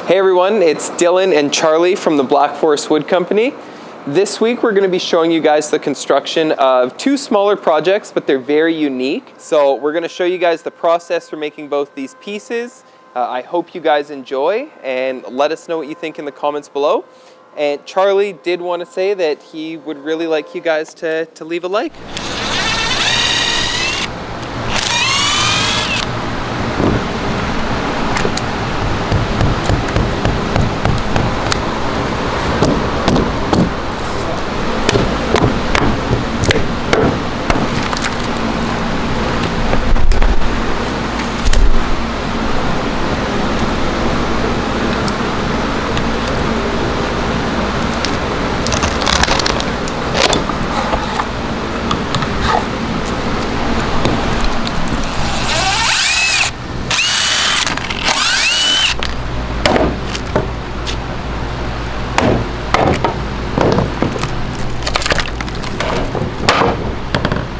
Hey everyone, it's Dylan and Charlie from the Black Forest Wood Company. This week we're going to be showing you guys the construction of two smaller projects, but they're very unique. So we're going to show you guys the process for making both these pieces. I hope you guys enjoy, and let us know what you think in the comments below. And Charlie did want to say that he would really like you guys to leave a like.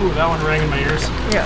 Ooh, that one rang in my ears. Yeah.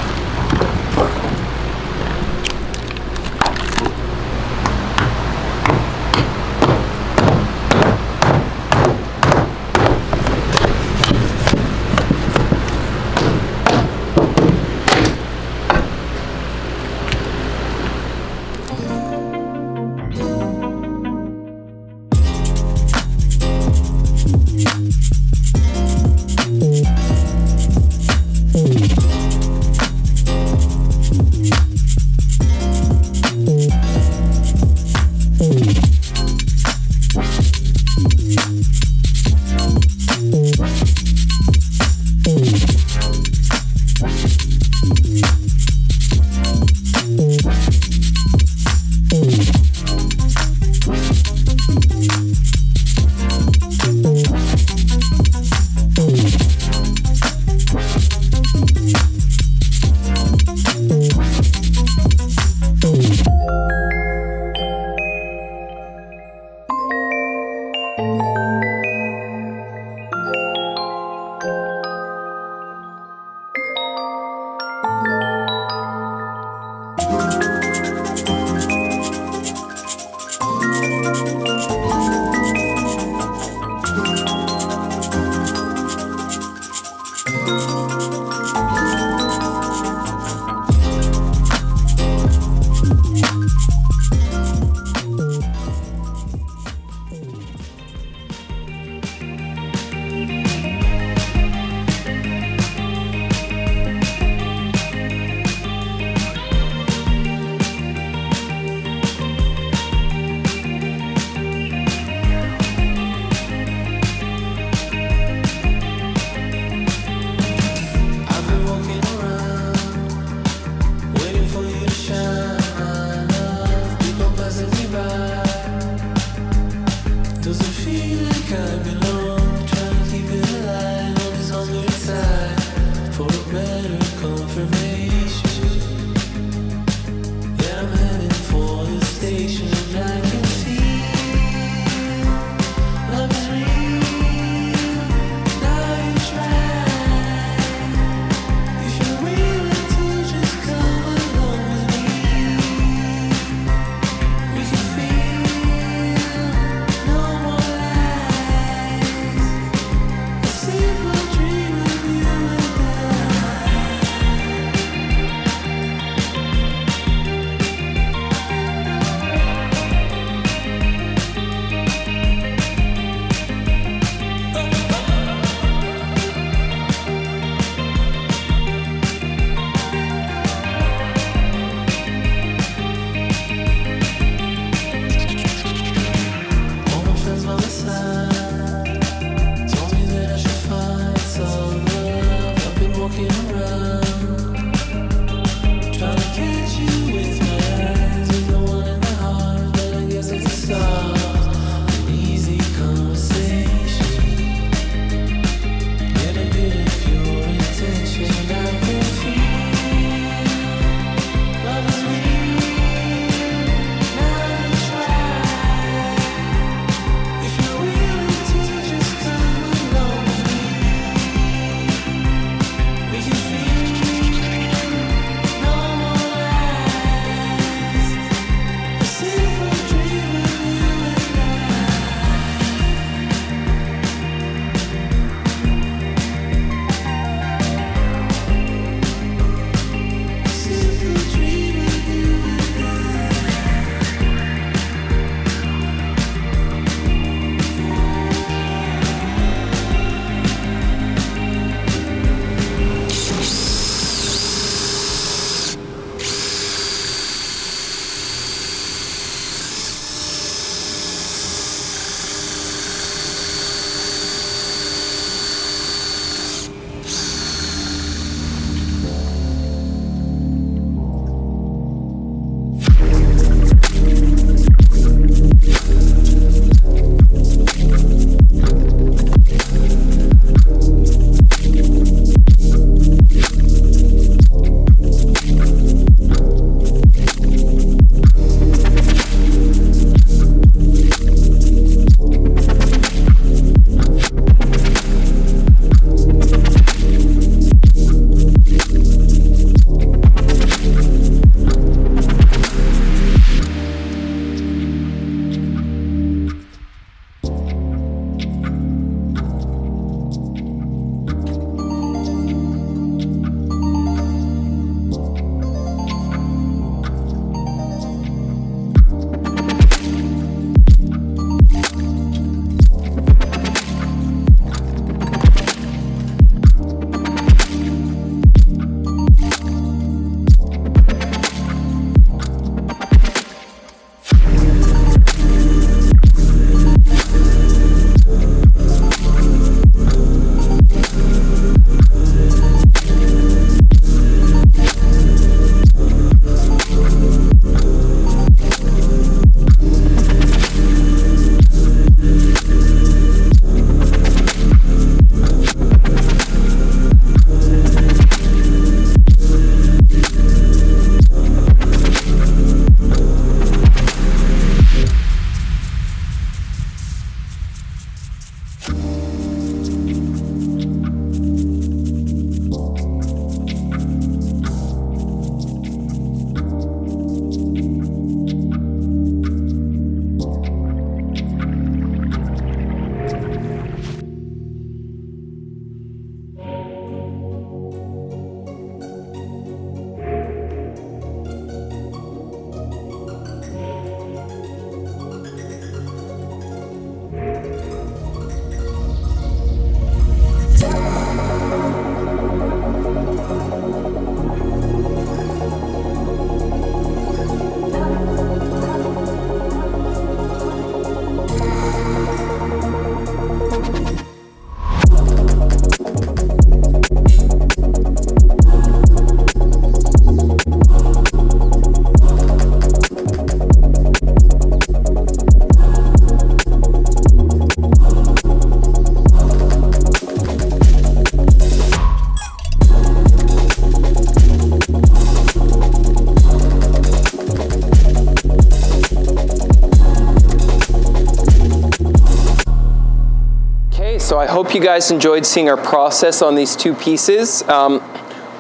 so I hope you guys enjoyed seeing our process on these two pieces.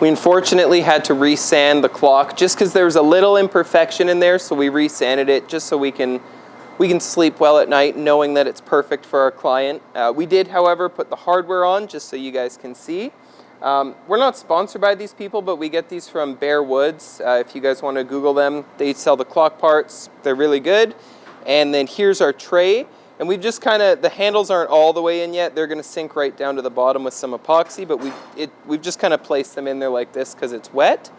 We unfortunately had to resand the clock just because there was a little imperfection in there, so we resanded it just so we can sleep well at night knowing that it's perfect for our client. We did, however, put the hardware on just so you guys can see. We're not sponsored by these people, but we get these from Bear Woods. If you guys want to Google them, they sell the clock parts. They're really good. And then here's our tray. And we've just the handles aren't all the way in yet. They're going to sink right down to the bottom with some epoxy, but we've just kind of placed them in there like this because it's wet.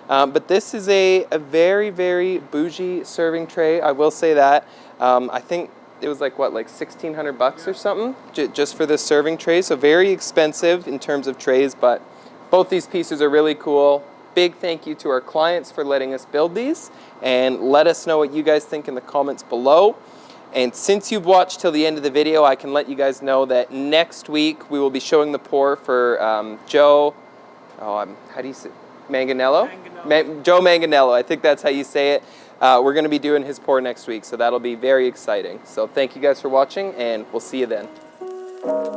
But this is a very, very bougie serving tray. I will say that. I think it was like $1,600 or something just for this serving tray. So very expensive in terms of trays, but both these pieces are really cool. Big thank you to our clients for letting us build these, and let us know what you guys think in the comments below. And since you've watched till the end of the video, I can let you guys know that next week we will be showing the pour for Joe, how do you say, Manganello? Joe Manganello, I think that's how you say it. We're going to be doing his pour next week, so that'll be very exciting. So thank you guys for watching, and we'll see you then.